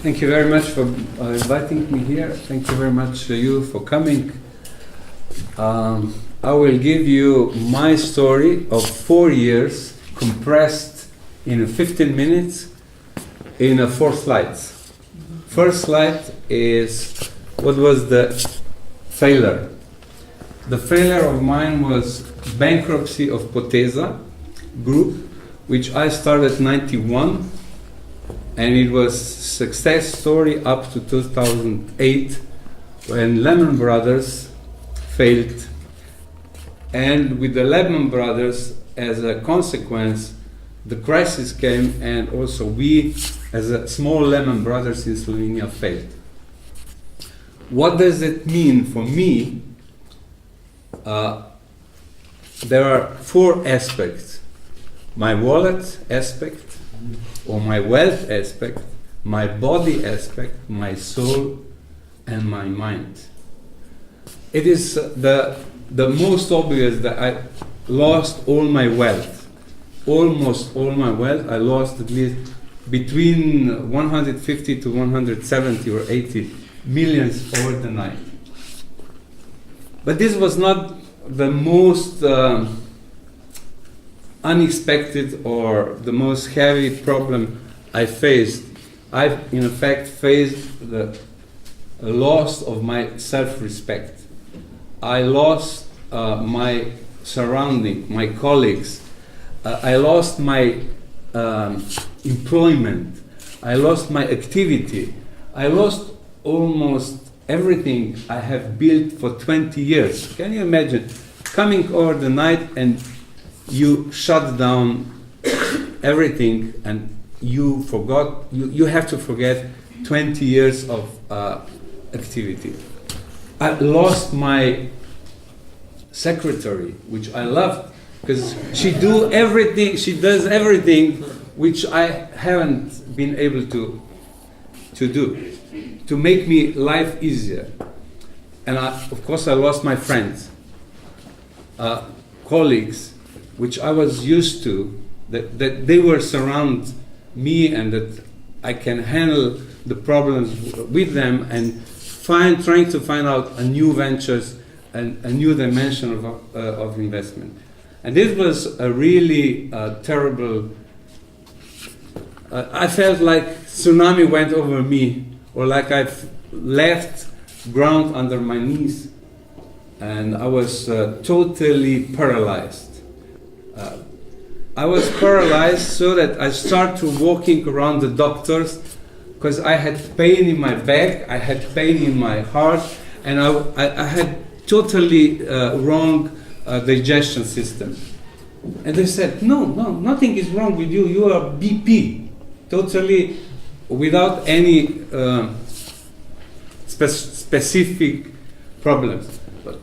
Thank you very much for inviting me here. Thank you very much you for coming. I will give you my story of 4 years compressed in 15 minutes in 4 slides. First slide is what was the failure. The failure of mine was bankruptcy of Poteza group, which I started 91, and it was success story up to 2008 when Lehman Brothers failed. And with the Lehman Brothers, as a consequence, the crisis came, and also we, as a small Lehman Brothers in Slovenia, failed. What does it mean for me? There are 4 aspects. My wallet aspect, or my wealth aspect, my body aspect, my soul, and my mind. It is the most obvious that I lost all my wealth. Almost all my wealth. I lost at least between 150 to 170 or 80 millions over the night. But this was not the most unexpected or the most heavy problem I faced. I, in fact, faced the loss of my self-respect. I lost my surrounding, my colleagues. I lost my employment. I lost my activity. I lost almost everything I have built for 20 years. Can you imagine coming over the night and you shut down everything and you forgot, you have to forget 20 years of activity. I lost my secretary, which I loved, because she does everything which I haven't been able to do, to make me life easier. And of course I lost my friends, colleagues, which I was used to, that they were surround me and that I can handle the problems with them and trying to find out a new ventures and a new dimension of investment. And this was a really terrible, I felt like tsunami went over me, or like I've left ground under my knees, and I was totally paralyzed. I was paralyzed so that I started walking around the doctors because I had pain in my back, I had pain in my heart, and I had totally wrong digestion system. And they said, no, nothing is wrong with you, you are BP, totally without any specific problems. But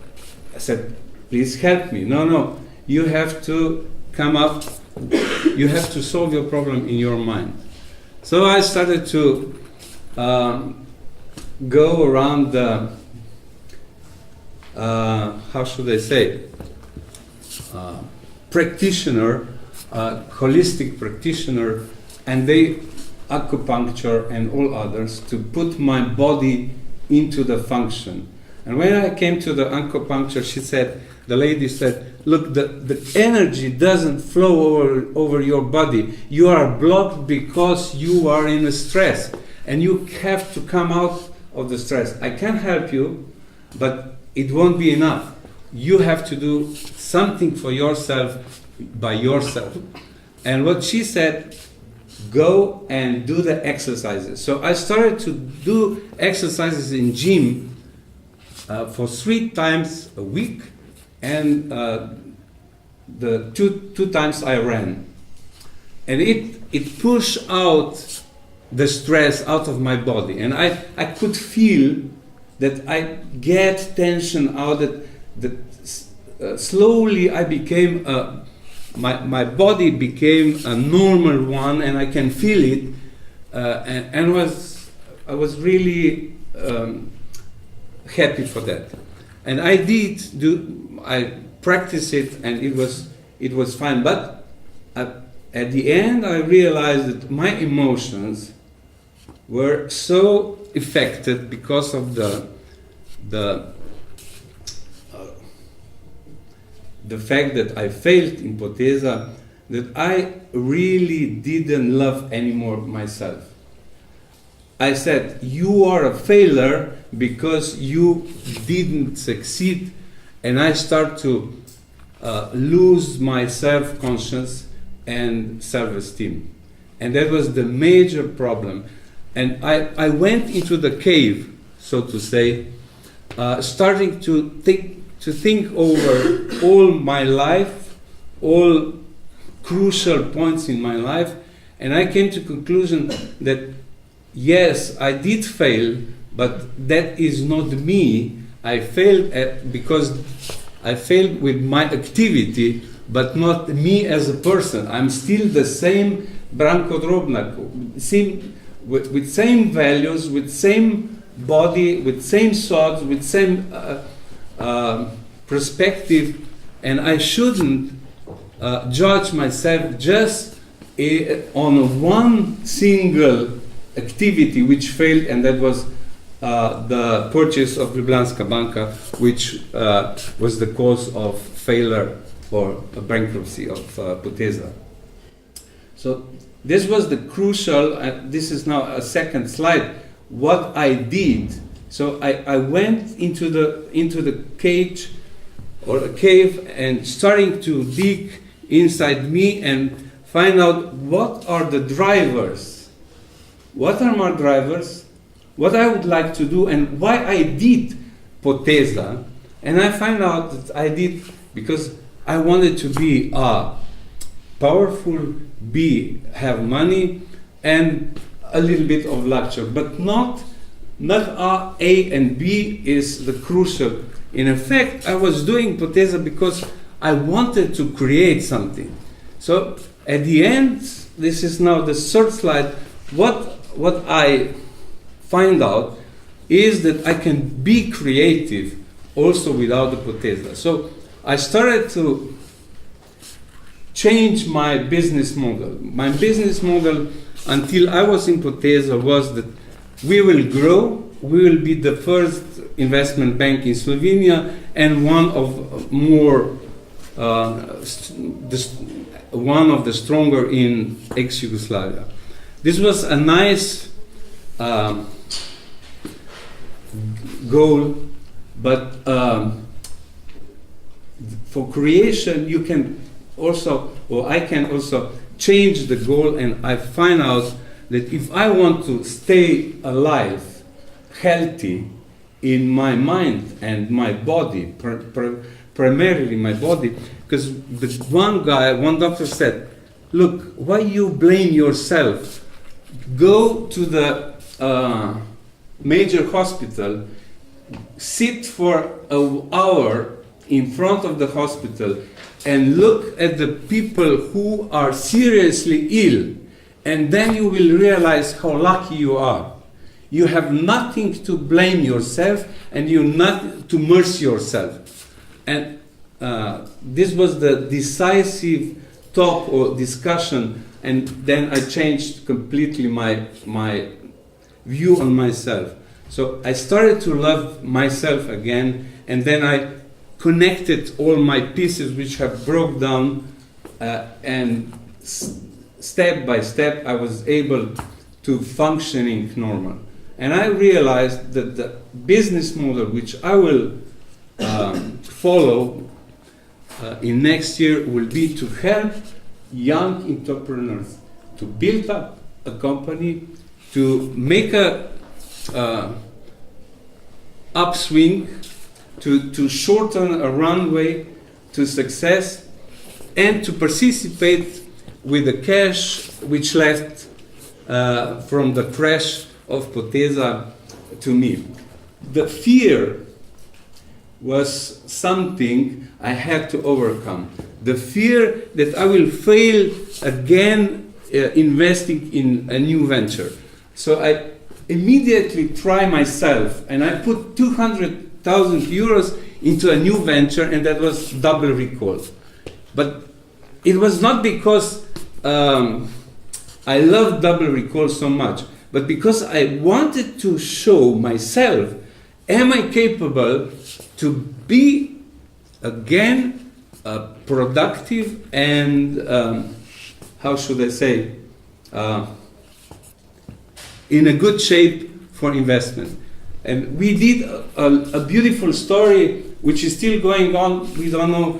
I said, please help me. No, you have to come up, you have to solve your problem in your mind. So I started to go around the, how should I say, practitioner, holistic practitioner, and they acupuncture and all others to put my body into the function. And when I came to the acupuncture, the lady said, look, the energy doesn't flow over your body. You are blocked because you are in a stress, and you have to come out of the stress. I can help you, but it won't be enough. You have to do something for yourself by yourself. And what she said, go and do the exercises. So I started to do exercises in gym for 3 times a week, and the two times I ran. And it pushed out the stress out of my body. And I could feel that I get tension out, that slowly I became, my body became a normal one, and I can feel it. And I was really happy for that. And I practiced it, and it was fine. But at the end, I realized that my emotions were so affected because of the fact that I failed in Poteza, that I really didn't love anymore myself. I said, you are a failure because you didn't succeed, and I start to lose my self-conscious and self-esteem. And that was the major problem. And I went into the cave, so to say, starting to think over all my life, all crucial points in my life, and I came to the conclusion that yes, I did fail, but that is not me. I failed because I failed with my activity, but not me as a person. I'm still the same Branko Drobnak, with same values, with same body, with same thoughts, with same perspective, and I shouldn't judge myself just on one single activity which failed, and that was the purchase of Ljubljanska banka, which was the cause of failure or a bankruptcy of Poteza. So this was the crucial, this is now a second slide, what I did. So I went into the cage or a cave and starting to dig inside me and find out what are the drivers. What are my drivers? What I would like to do and why I did Poteza. And I find out that I did because I wanted to be powerful, have money, and a little bit of luxury, but not A and B is the crucial. In effect, I was doing Poteza because I wanted to create something. So at the end, this is now the third slide. What I find out is that I can be creative also without the Poteza. So I started to change my business model. My business model until I was in Poteza was that we will grow, we will be the first investment bank in Slovenia and one of the stronger in ex-Yugoslavia. This was a nice goal, but for creation you can also, or I can also change the goal, and I find out that if I want to stay alive, healthy in my mind and my body, primarily my body, because one doctor said, look, why you blame yourself? Go to the major hospital, sit for an hour in front of the hospital and look at the people who are seriously ill, and then you will realize how lucky you are. You have nothing to blame yourself, and you not to mercy yourself. And this was the decisive talk or discussion, and then I changed completely my view on myself. So I started to love myself again, and then I connected all my pieces which have broke down, and step by step I was able to functioning normal. And I realized that the business model which I will follow in next year will be to help young entrepreneurs to build up a company, to make a upswing, to shorten a runway to success, and to participate with the cash which left from the crash of Poteza to me. The fear was something I had to overcome. The fear that I will fail again investing in a new venture. So I immediately try myself, and I put 200,000 euros into a new venture, and that was double recall. But it was not because I love double recall so much, but because I wanted to show myself, am I capable to be again productive and how should I say, in a good shape for investment. And we did a beautiful story which is still going on. We don't know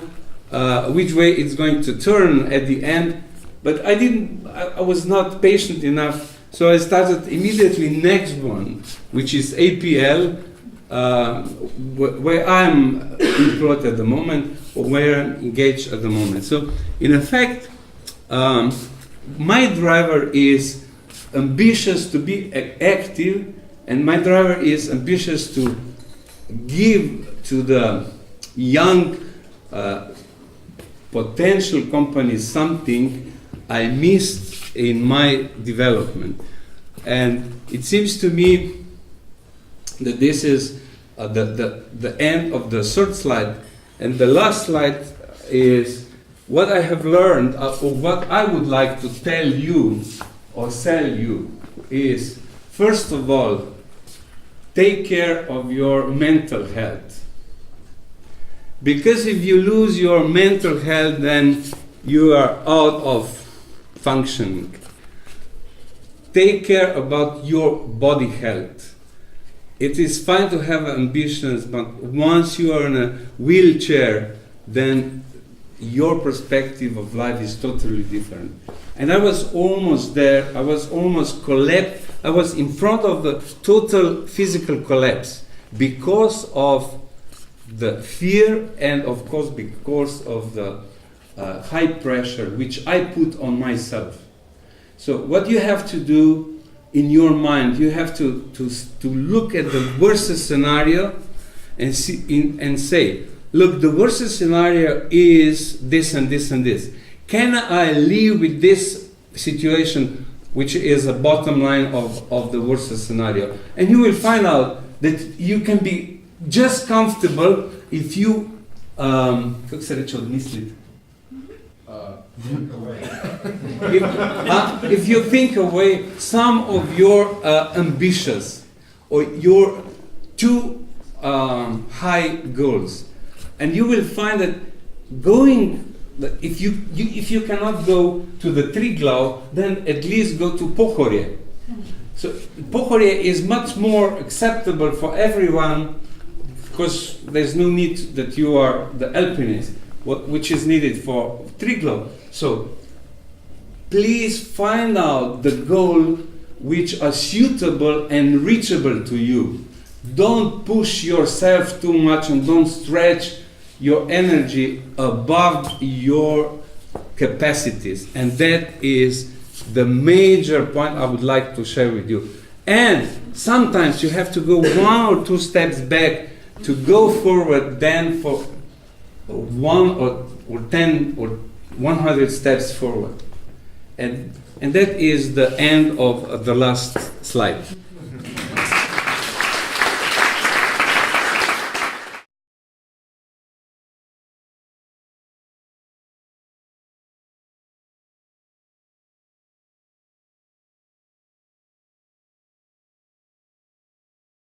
which way it's going to turn at the end, but I was not patient enough, so I started immediately next one, which is APL, where I'm employed at the moment, or where I'm engaged at the moment. So in effect, my driver is ambitious to be active, and my driver is ambitious to give to the young potential companies something I missed in my development. And it seems to me that this is the end of the third slide. And the last slide is what I have learned, or what I would like to tell you or sell you is, first of all, take care of your mental health. Because if you lose your mental health, then you are out of functioning. Take care about your body health. It is fine to have ambitions, but once you are in a wheelchair, then your perspective of life is totally different. And I was almost there. I was almost collapsed. I was in front of the total physical collapse because of the fear and, of course, because of the high pressure which I put on myself. So what you have to do in your mind, you have to look at the worst scenario and say, look, the worst scenario is this and this and this. Can I live with this situation, which is a bottom line of the worst scenario? And you will find out that you can be just comfortable if you, как се рече одмислите? If you think away some of your ambitions or your too high goals, and you will find that if you cannot go to the Triglav, then at least go to Pohorje. So Pohorje is much more acceptable for everyone, because there's no need that you are the alpinist, which is needed for Triglav. So please find out the goal which are suitable and reachable to you. Don't push yourself too much and don't stretch your energy above your capacities. And that is the major point I would like to share with you. And sometimes you have to go 1 or 2 steps back to go forward, then for 1 or 10 or 100 steps forward. And that is the end of the last slide.